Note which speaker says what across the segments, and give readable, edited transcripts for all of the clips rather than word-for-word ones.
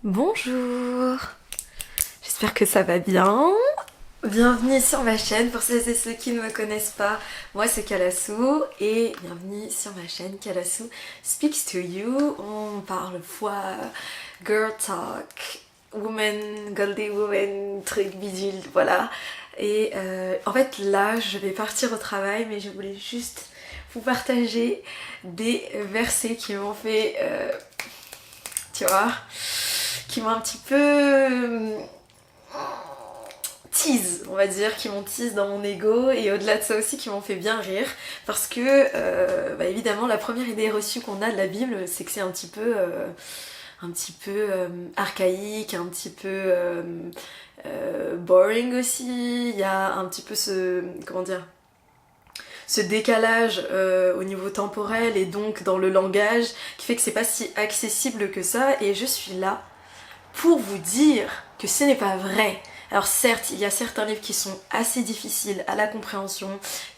Speaker 1: Bonjour, j'espère que ça va bien. Bienvenue sur ma chaîne pour celles et ceux qui ne me connaissent pas. Moi c'est Kalassou et bienvenue sur ma chaîne Kalassou Speaks to You. On parle foi, girl talk, woman, goldie woman, truc bidule, voilà. Et en fait là je vais partir au travail mais je voulais juste vous partager des versets qui m'ont fait, tu vois, qui m'ont un petit peu tease, on va dire, qui m'ont tease dans mon ego et au-delà de ça aussi qui m'ont fait bien rire parce que évidemment la première idée reçue qu'on a de la Bible c'est que c'est un petit peu archaïque, un petit peu boring aussi, il y a un petit peu ce décalage au niveau temporel et donc dans le langage qui fait que c'est pas si accessible que ça et je suis là pour vous dire que ce n'est pas vrai. Alors certes, il y a certains livres qui sont assez difficiles à la compréhension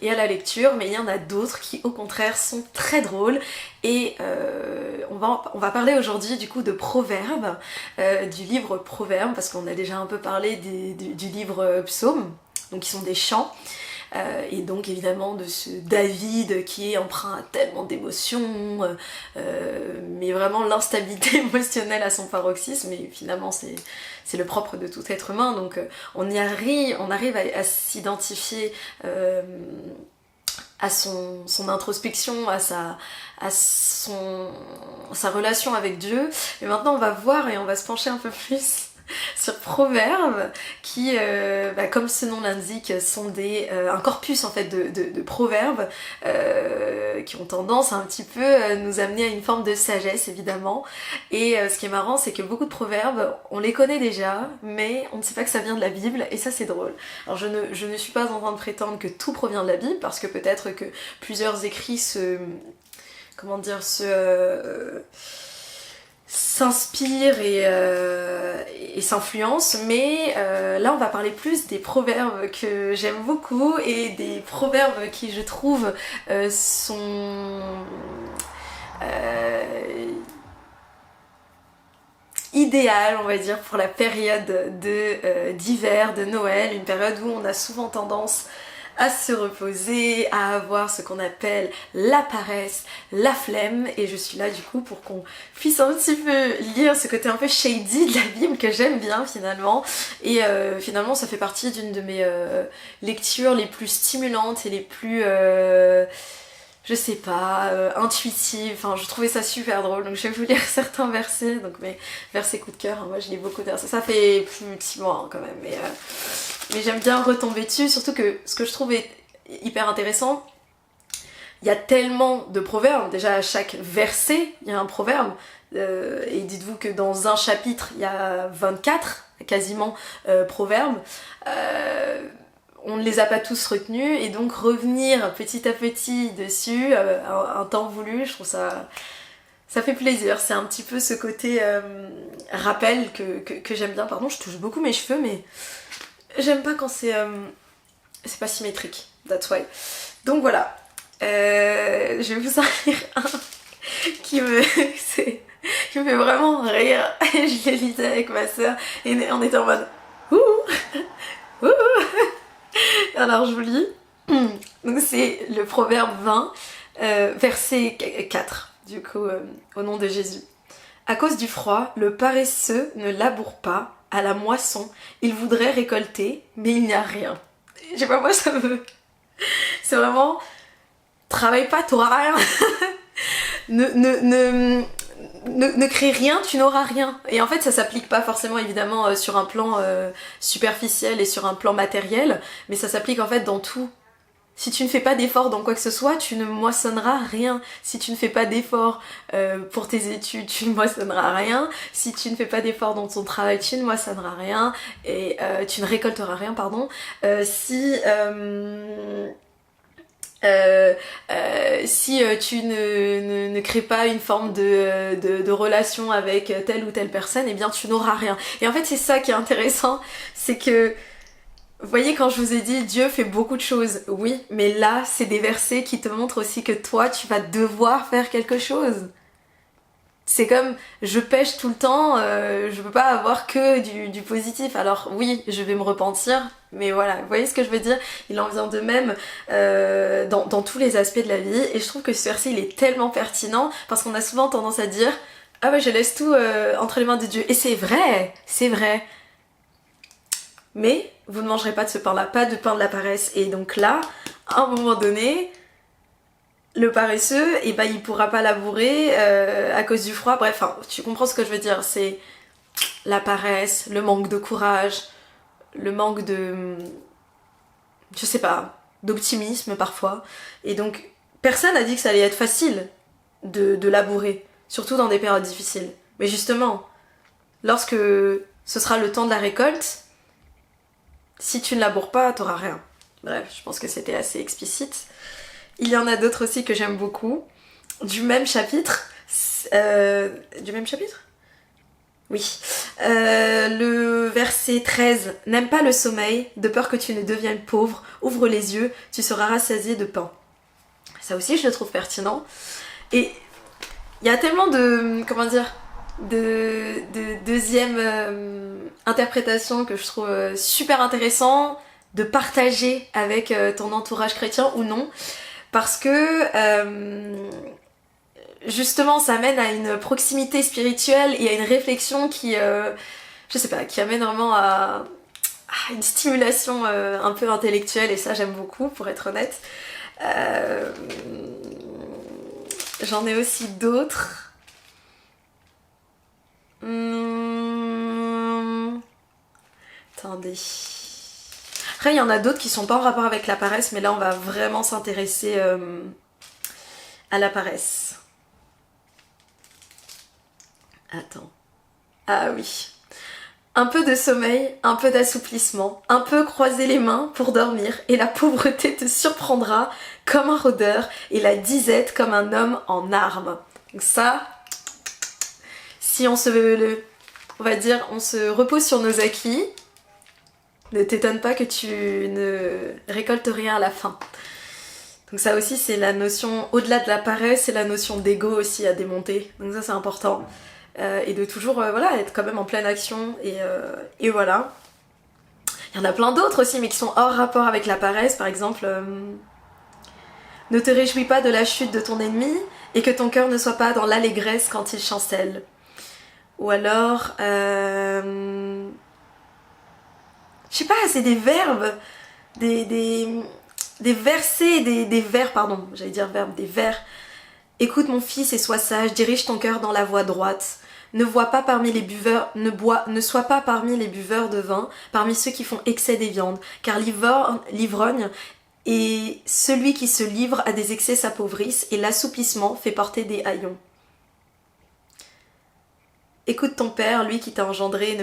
Speaker 1: et à la lecture, mais il y en a d'autres qui au contraire sont très drôles et on va parler aujourd'hui du coup de Proverbes, du livre Proverbes, parce qu'on a déjà un peu parlé du livre Psaumes, donc qui sont des chants. Et donc évidemment de ce David qui est empreint à tellement d'émotions, mais vraiment l'instabilité émotionnelle à son paroxysme, et finalement c'est le propre de tout être humain, donc on arrive à s'identifier à son introspection, à sa relation avec Dieu. Et maintenant on va voir et on va se pencher un peu plus sur Proverbes qui, comme ce nom l'indique, sont un corpus en fait de proverbes qui ont tendance à un petit peu nous amener à une forme de sagesse évidemment. Et ce qui est marrant c'est que beaucoup de proverbes, on les connaît déjà, mais on ne sait pas que ça vient de la Bible et ça c'est drôle. Alors je ne suis pas en train de prétendre que tout provient de la Bible parce que peut-être que plusieurs écrits s'inspire et s'influence, mais là on va parler plus des proverbes que j'aime beaucoup et des proverbes qui je trouve sont idéal, on va dire, pour la période d'hiver, de Noël, une période où on a souvent tendance à se reposer, à avoir ce qu'on appelle la paresse, la flemme, et je suis là du coup pour qu'on puisse un petit peu lire ce côté un peu shady de la Bible que j'aime bien finalement, et finalement ça fait partie d'une de mes lectures les plus stimulantes et les plus je sais pas, intuitive, enfin je trouvais ça super drôle, donc je vais vous lire certains versets, donc mes versets coup de cœur, hein, moi je lis beaucoup de versets, ça fait plus de 6 mois hein, quand même, mais j'aime bien retomber dessus, surtout que ce que je trouve est hyper intéressant, il y a tellement de proverbes, déjà à chaque verset il y a un proverbe, et dites-vous que dans un chapitre il y a 24 quasiment proverbes, on ne les a pas tous retenus et donc revenir petit à petit dessus, un temps voulu, je trouve ça fait plaisir. C'est un petit peu ce côté rappel que j'aime bien. Pardon, je touche beaucoup mes cheveux, mais j'aime pas quand c'est pas symétrique. That's why. Donc voilà. Je vais vous en lire un qui me fait vraiment rire. Je l'ai lisé avec ma soeur et on était en mode ouh ouh. Alors je vous lis. Donc c'est le proverbe 20, verset 4, du coup, au nom de Jésus. À cause du froid, le paresseux ne laboure pas à la moisson. Il voudrait récolter, mais il n'y a rien. Je sais pas, moi ça me... C'est vraiment... Travaille pas, t'auras rien. Ne crée rien, tu n'auras rien. Et en fait ça s'applique pas forcément évidemment sur un plan superficiel et sur un plan matériel, mais ça s'applique en fait dans tout. Si tu ne fais pas d'efforts dans quoi que ce soit, tu ne moissonneras rien. Si tu ne fais pas d'efforts pour tes études, tu ne moissonneras rien. Si tu ne fais pas d'efforts dans ton travail, tu ne moissonneras rien. Et tu ne récolteras rien, pardon. Si tu ne crées pas une forme de relation avec telle ou telle personne, eh bien tu n'auras rien. Et en fait c'est ça qui est intéressant, c'est que vous voyez, quand je vous ai dit Dieu fait beaucoup de choses, oui, mais là c'est des versets qui te montrent aussi que toi tu vas devoir faire quelque chose. c'est comme je pêche tout le temps, je peux pas avoir que du positif. Alors oui, je vais me repentir, mais voilà, vous voyez ce que je veux dire? Il en vient de même dans tous les aspects de la vie, et je trouve que ce verset il est tellement pertinent parce qu'on a souvent tendance à dire ah ouais, je laisse tout entre les mains de Dieu, et c'est vrai, c'est vrai. Mais vous ne mangerez pas de ce pain-là, pas de pain de la paresse. Et donc là, à un moment donné, le paresseux, eh ben, il pourra pas labourer à cause du froid. Bref, hein, tu comprends ce que je veux dire. C'est la paresse, le manque de courage, le manque de... je sais pas, d'optimisme parfois. Et donc, personne n'a dit que ça allait être facile de labourer, surtout dans des périodes difficiles. Mais justement, lorsque ce sera le temps de la récolte, si tu ne laboures pas, t'auras rien. Bref, je pense que c'était assez explicite. Il y en a d'autres aussi que j'aime beaucoup. Du même chapitre. Du même chapitre ? Oui. Le verset 13. N'aime pas le sommeil, de peur que tu ne deviennes pauvre. Ouvre les yeux, tu seras rassasié de pain. Ça aussi, je le trouve pertinent. Et il y a tellement de... comment dire ? De deuxième interprétation que je trouve super intéressant de partager avec ton entourage chrétien ou non, parce que justement ça mène à une proximité spirituelle et à une réflexion qui je sais pas, qui amène vraiment à une stimulation un peu intellectuelle, et ça j'aime beaucoup, pour être honnête. J'en ai aussi d'autres. Attendez. Après, il y en a d'autres qui sont pas en rapport avec la paresse, mais là, on va vraiment s'intéresser à la paresse. Attends. Ah oui. Un peu de sommeil, un peu d'assouplissement, un peu croiser les mains pour dormir, et la pauvreté te surprendra comme un rôdeur, et la disette comme un homme en armes. Donc ça... si on on va dire, on se repose sur nos acquis, ne t'étonne pas que tu ne récoltes rien à la fin. Donc ça aussi, c'est la notion, au-delà de la paresse, c'est la notion d'ego aussi à démonter. Donc ça, c'est important. Et de toujours, voilà, être quand même en pleine action, et voilà. Il y en a plein d'autres aussi, mais qui sont hors rapport avec la paresse. Par exemple, ne te réjouis pas de la chute de ton ennemi, et que ton cœur ne soit pas dans l'allégresse quand il chancelle. Ou alors, je sais pas, c'est des verbes, des versets, des vers, pardon, j'allais dire verbes, des vers. Écoute mon fils et sois sage, dirige ton cœur dans la voie droite. Ne sois pas parmi les buveurs de vin, parmi ceux qui font excès des viandes, car l'ivrogne et celui qui se livre à des excès s'appauvrissent, et l'assouplissement fait porter des haillons. Écoute ton père, lui qui t'a engendré,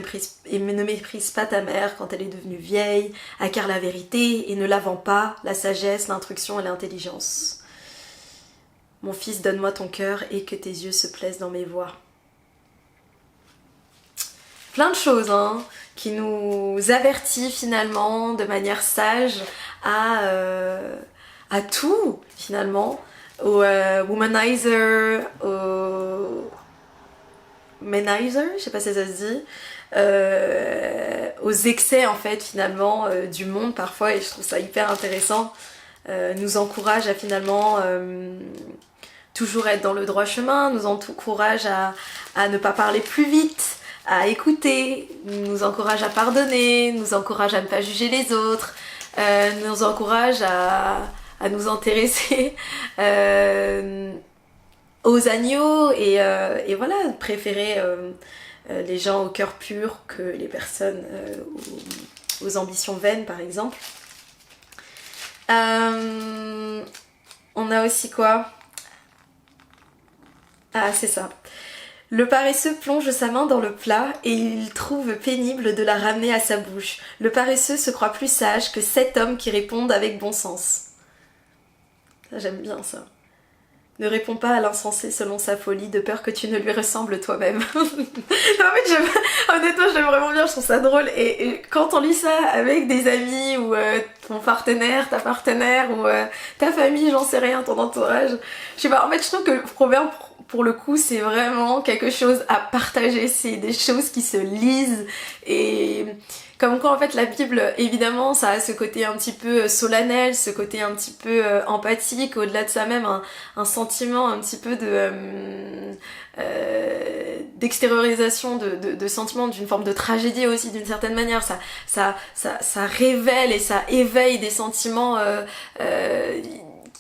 Speaker 1: et ne méprise pas ta mère quand elle est devenue vieille, acquiert la vérité et ne la vend pas, la sagesse, l'instruction et l'intelligence. Mon fils, donne-moi ton cœur et que tes yeux se plaisent dans mes voies. Plein de choses, hein, qui nous avertit finalement de manière sage à tout, finalement, au womanizer, au manizer, je sais pas si ça se dit, aux excès en fait finalement du monde parfois, et je trouve ça hyper intéressant, nous encourage à finalement toujours être dans le droit chemin, nous encourage à ne pas parler plus vite, à écouter, nous encourage à pardonner, nous encourage à ne pas juger les autres, nous encourage à nous intéresser aux agneaux, et voilà, préférer les gens au cœur pur que les personnes aux ambitions vaines, par exemple. On a aussi quoi ? Ah, c'est ça. Le paresseux plonge sa main dans le plat et il trouve pénible de la ramener à sa bouche. Le paresseux se croit plus sage que 7 hommes qui répondent avec bon sens. Ça, j'aime bien ça. Ne réponds pas à l'insensé selon sa folie, de peur que tu ne lui ressembles toi-même. Non, en fait, honnêtement, j'aime vraiment bien, je trouve ça drôle. Et quand on lit ça avec des amis, ou ton partenaire, ta partenaire, ou ta famille, j'en sais rien, ton entourage, je sais pas, en fait, je trouve que le proverbe pour le coup c'est vraiment quelque chose à partager, c'est des choses qui se lisent et comme quoi en fait la Bible évidemment ça a ce côté un petit peu solennel, ce côté un petit peu empathique, au-delà de ça même un sentiment un petit peu d'extériorisation de sentiments, d'une forme de tragédie aussi d'une certaine manière, ça révèle et ça éveille des sentiments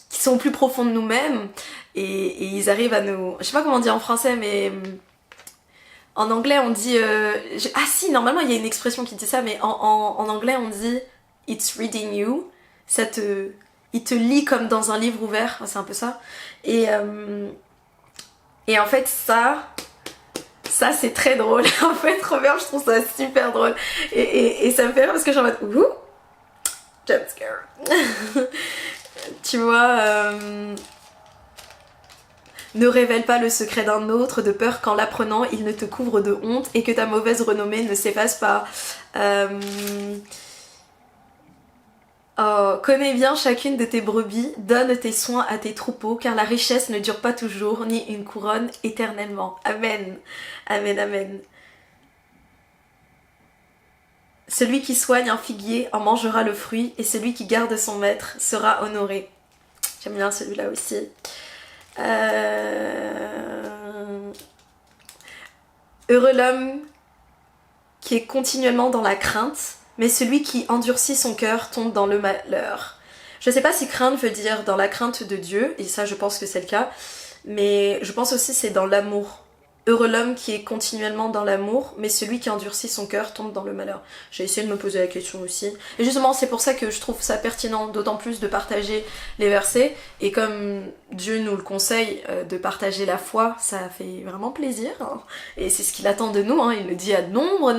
Speaker 1: qui sont plus profonds de nous-mêmes et ils arrivent à nous... Je sais pas comment dire en français mais en anglais on dit... Ah si, normalement il y a une expression qui dit ça mais en anglais on dit it's reading you, il te lit comme dans un livre ouvert, c'est un peu ça. Et en fait ça c'est très drôle. En fait Robert je trouve ça super drôle et ça me fait rire parce que je suis en mode ouh, jump scare. Tu vois, ne révèle pas le secret d'un autre de peur qu'en l'apprenant il ne te couvre de honte et que ta mauvaise renommée ne s'efface pas. Oh, connais bien chacune de tes brebis, donne tes soins à tes troupeaux, car la richesse ne dure pas toujours, ni une couronne éternellement. Amen. Amen, amen. Celui qui soigne un figuier en mangera le fruit, et celui qui garde son maître sera honoré. J'aime bien celui-là aussi. Heureux l'homme qui est continuellement dans la crainte, mais celui qui endurcit son cœur tombe dans le malheur. Je sais pas si crainte veut dire dans la crainte de Dieu, et ça je pense que c'est le cas, mais je pense aussi c'est dans l'amour. Heureux l'homme qui est continuellement dans l'amour, mais celui qui endurcit son cœur tombe dans le malheur. J'ai essayé de me poser la question aussi. Et justement, c'est pour ça que je trouve ça pertinent, d'autant plus de partager les versets. Et comme Dieu nous le conseille de partager la foi, ça fait vraiment plaisir. Hein. Et c'est ce qu'il attend de nous. Hein. Il le dit à nombre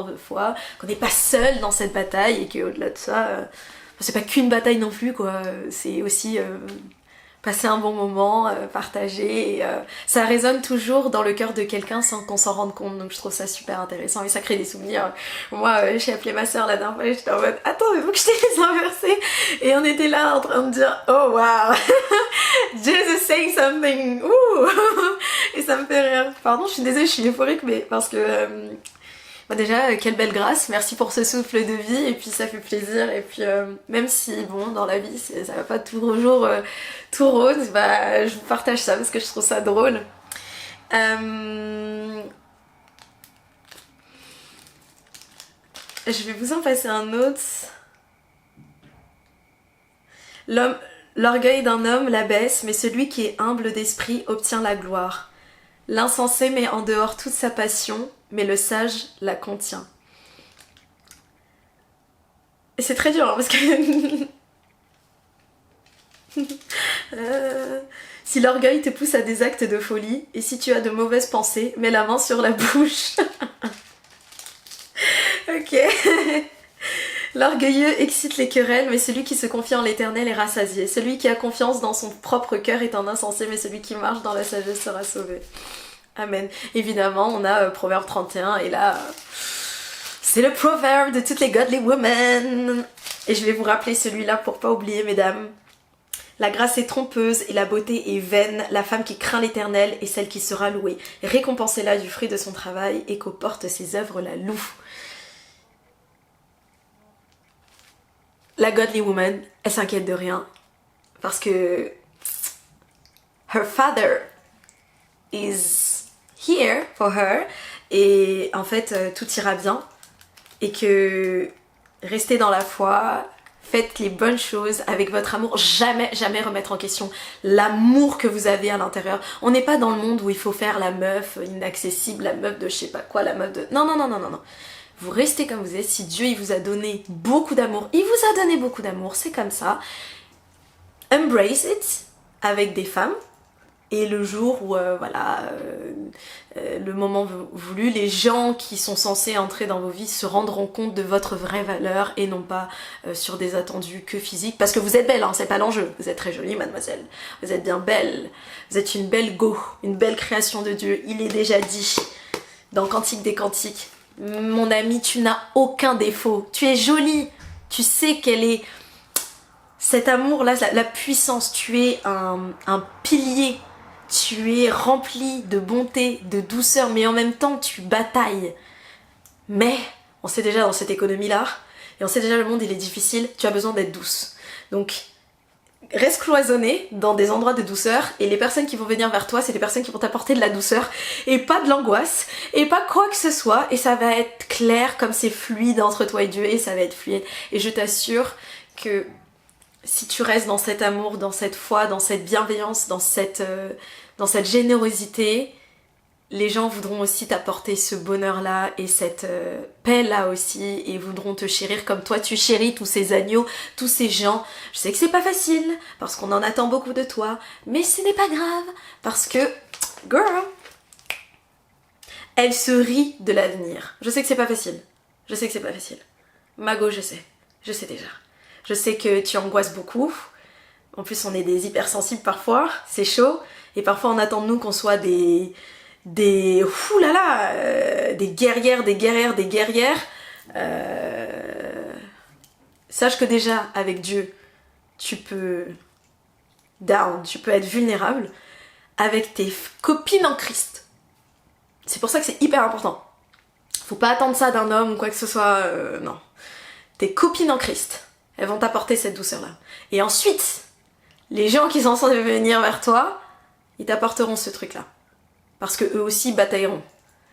Speaker 1: de fois, qu'on n'est pas seul dans cette bataille et qu'au-delà de ça, c'est pas qu'une bataille non plus, quoi. C'est aussi... passer un bon moment, partager, et ça résonne toujours dans le cœur de quelqu'un sans qu'on s'en rende compte, donc je trouve ça super intéressant et ça crée des souvenirs. Moi j'ai appelé ma soeur la dernière fois et j'étais en mode attends mais faut que je te laisse inverser et on était là en train de dire oh wow Jesus saying something, ouh et ça me fait rire. Pardon je suis désolée, je suis euphorique mais parce que déjà, quelle belle grâce, merci pour ce souffle de vie et puis ça fait plaisir et puis même si bon dans la vie ça va pas toujours tout rose, bah je vous partage ça parce que je trouve ça drôle. Je vais vous en passer un autre. L'orgueil d'un homme l'abaisse, mais celui qui est humble d'esprit obtient la gloire. L'insensé met en dehors toute sa passion, mais le sage la contient. Et c'est très dur hein, parce que... si l'orgueil te pousse à des actes de folie, et si tu as de mauvaises pensées, mets la main sur la bouche. Ok. L'orgueilleux excite les querelles, mais celui qui se confie en l'Éternel est rassasié. Celui qui a confiance dans son propre cœur est un insensé, mais celui qui marche dans la sagesse sera sauvé. Amen. Évidemment, on a Proverbe 31, et là, c'est le proverbe de toutes les godly women. Et je vais vous rappeler celui-là pour pas oublier, mesdames. La grâce est trompeuse et la beauté est vaine. La femme qui craint l'Éternel est celle qui sera louée. Récompensez-la du fruit de son travail et qu'aux portes ses œuvres la louent. La godly woman, elle s'inquiète de rien parce que her father is here for her et en fait tout ira bien et que restez dans la foi, faites les bonnes choses avec votre amour, jamais remettre en question l'amour que vous avez à l'intérieur. On n'est pas dans le monde où il faut faire la meuf inaccessible, la meuf de je sais pas quoi, la meuf de... Non. Vous restez comme vous êtes. Si Dieu il vous a donné beaucoup d'amour, il vous a donné beaucoup d'amour, c'est comme ça. Embrace it avec des femmes. Et le jour où, le moment voulu, les gens qui sont censés entrer dans vos vies se rendront compte de votre vraie valeur et non pas sur des attendus que physiques. Parce que vous êtes belle, hein, c'est pas l'enjeu. Vous êtes très jolie, mademoiselle. Vous êtes bien belle. Vous êtes une belle go, une belle création de Dieu. Il est déjà dit dans Cantique des Cantiques. Mon ami, tu n'as aucun défaut. Tu es jolie. Tu sais quelle est cet amour-là, la puissance. Tu es un pilier. tu es rempli de bonté, de douceur, mais en même temps tu batailles. Mais on sait déjà dans cette économie-là, et on sait déjà le monde il est difficile, tu as besoin d'être douce. Donc reste cloisonné dans des endroits de douceur, et les personnes qui vont venir vers toi, c'est des personnes qui vont t'apporter de la douceur, et pas de l'angoisse, et pas quoi que ce soit, et ça va être clair comme c'est fluide entre toi et Dieu, et ça va être fluide. Et je t'assure que si tu restes dans cet amour, dans cette foi, dans cette bienveillance, dans cette générosité, les gens voudront aussi t'apporter ce bonheur-là et cette paix-là aussi, et voudront te chérir comme toi tu chéris tous ces agneaux, tous ces gens. Je sais que c'est pas facile, parce qu'on en attend beaucoup de toi, mais ce n'est pas grave, parce que, girl, elle se rit de l'avenir. Je sais que c'est pas facile, je sais que c'est pas facile. Mago, je sais déjà. Je sais que tu angoisses beaucoup, en plus on est des hypersensibles parfois, c'est chaud, et parfois on attend de nous qu'on soit des guerrières, des guerrières. Sache que déjà avec Dieu tu peux être vulnérable. Avec tes copines en Christ, c'est pour ça que c'est hyper important. Faut pas attendre ça d'un homme ou quoi que ce soit, non. Tes copines en Christ, elles vont t'apporter cette douceur là. Et ensuite les gens qui sont censés venir vers toi, ils t'apporteront ce truc là. Parce que eux aussi batailleront.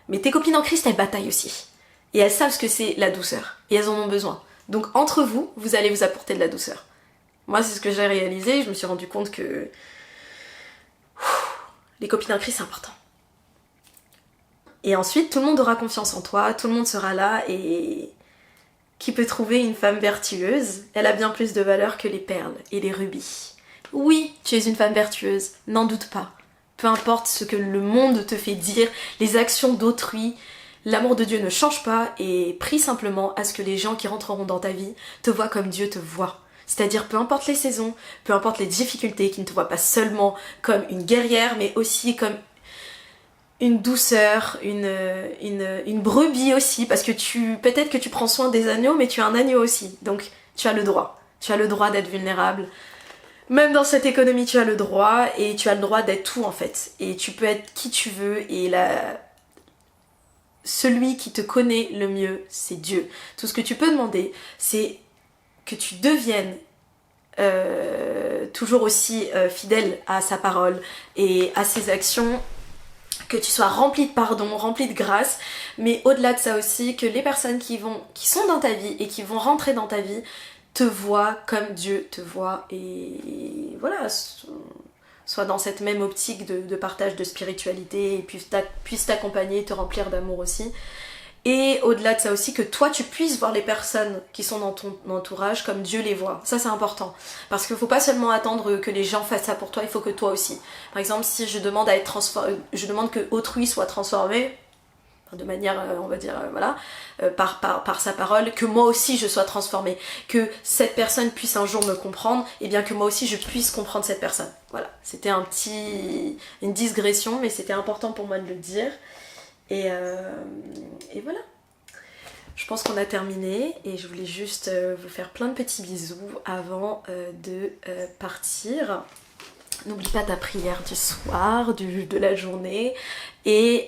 Speaker 1: Mais tes copines en Christ, elles bataillent aussi. Et elles savent ce que c'est la douceur. Et elles en ont besoin. Donc entre vous, vous allez vous apporter de la douceur. Moi, c'est ce que j'ai réalisé. Je me suis rendu compte que les copines en Christ, c'est important. Et ensuite, tout le monde aura confiance en toi. Tout le monde sera là. Et qui peut trouver une femme vertueuse, elle a bien plus de valeur que les perles et les rubis. Oui, tu es une femme vertueuse. N'en doute pas. Peu importe ce que le monde te fait dire, les actions d'autrui, l'amour de Dieu ne change pas, et prie simplement à ce que les gens qui rentreront dans ta vie te voient comme Dieu te voit. C'est-à-dire peu importe les saisons, peu importe les difficultés, qu'ils ne te voient pas seulement comme une guerrière, mais aussi comme une douceur, une brebis aussi, parce que peut-être que tu prends soin des agneaux, mais tu es un agneau aussi, donc tu as le droit. Tu as le droit d'être vulnérable. Même dans cette économie, tu as le droit, et tu as le droit d'être tout en fait. Et tu peux être qui tu veux, et celui qui te connaît le mieux, c'est Dieu. Tout ce que tu peux demander, c'est que tu deviennes toujours aussi fidèle à sa parole et à ses actions, que tu sois rempli de pardon, rempli de grâce, mais au-delà de ça aussi, que les personnes qui sont dans ta vie et qui vont rentrer dans ta vie te voient comme Dieu te voit, et voilà, soit dans cette même optique de partage de spiritualité, et puisse t'accompagner, te remplir d'amour aussi. Et au-delà de ça aussi, que toi tu puisses voir les personnes qui sont dans ton entourage comme Dieu les voit. Ça c'est important. Parce qu'il ne faut pas seulement attendre que les gens fassent ça pour toi, il faut que toi aussi. Par exemple, si je demande à être transformé, je demande que autrui soit transformé, de manière, on va dire, voilà, par sa parole, que moi aussi je sois transformée, que cette personne puisse un jour me comprendre, et bien que moi aussi je puisse comprendre cette personne. Voilà, c'était une digression, mais c'était important pour moi de le dire. Et voilà. Je pense qu'on a terminé, et je voulais juste vous faire plein de petits bisous avant de partir. N'oublie pas ta prière du soir, de la journée, et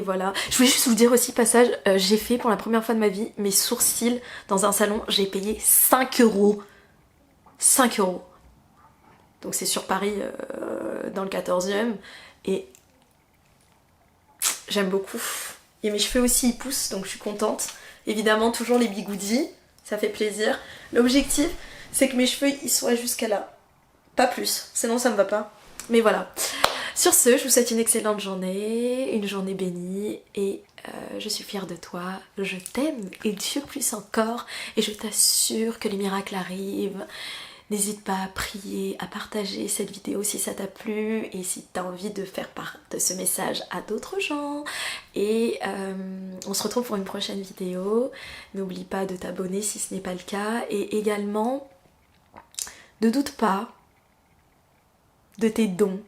Speaker 1: voilà. Je voulais juste vous dire aussi, passage, j'ai fait pour la première fois de ma vie mes sourcils dans un salon, j'ai payé 5 euros. 5 euros. Donc c'est sur Paris, dans le 14e, et j'aime beaucoup. Et mes cheveux aussi ils poussent, donc je suis contente. Évidemment, toujours les bigoudis, ça fait plaisir. L'objectif, c'est que mes cheveux ils soient jusqu'à là. Pas plus, sinon ça me va pas. Mais voilà. Sur ce, je vous souhaite une excellente journée, une journée bénie, et je suis fière de toi, je t'aime, et Dieu plus encore, et je t'assure que les miracles arrivent. N'hésite pas à prier, à partager cette vidéo si ça t'a plu, et si tu as envie de faire part de ce message à d'autres gens. Et on se retrouve pour une prochaine vidéo. N'oublie pas de t'abonner si ce n'est pas le cas, et également, ne doute pas de tes dons,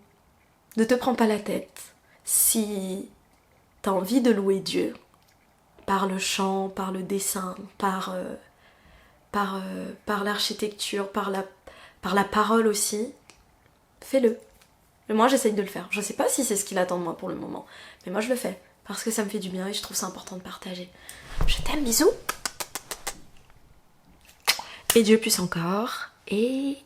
Speaker 1: ne te prends pas la tête. Si tu as envie de louer Dieu, par le chant, par le dessin, par l'architecture, par la parole aussi, fais-le. Et moi j'essaye de le faire. Je sais pas si c'est ce qu'il attend de moi pour le moment, mais moi je le fais parce que ça me fait du bien et je trouve ça important de partager. Je t'aime, bisous. Et Dieu puisse encore. Et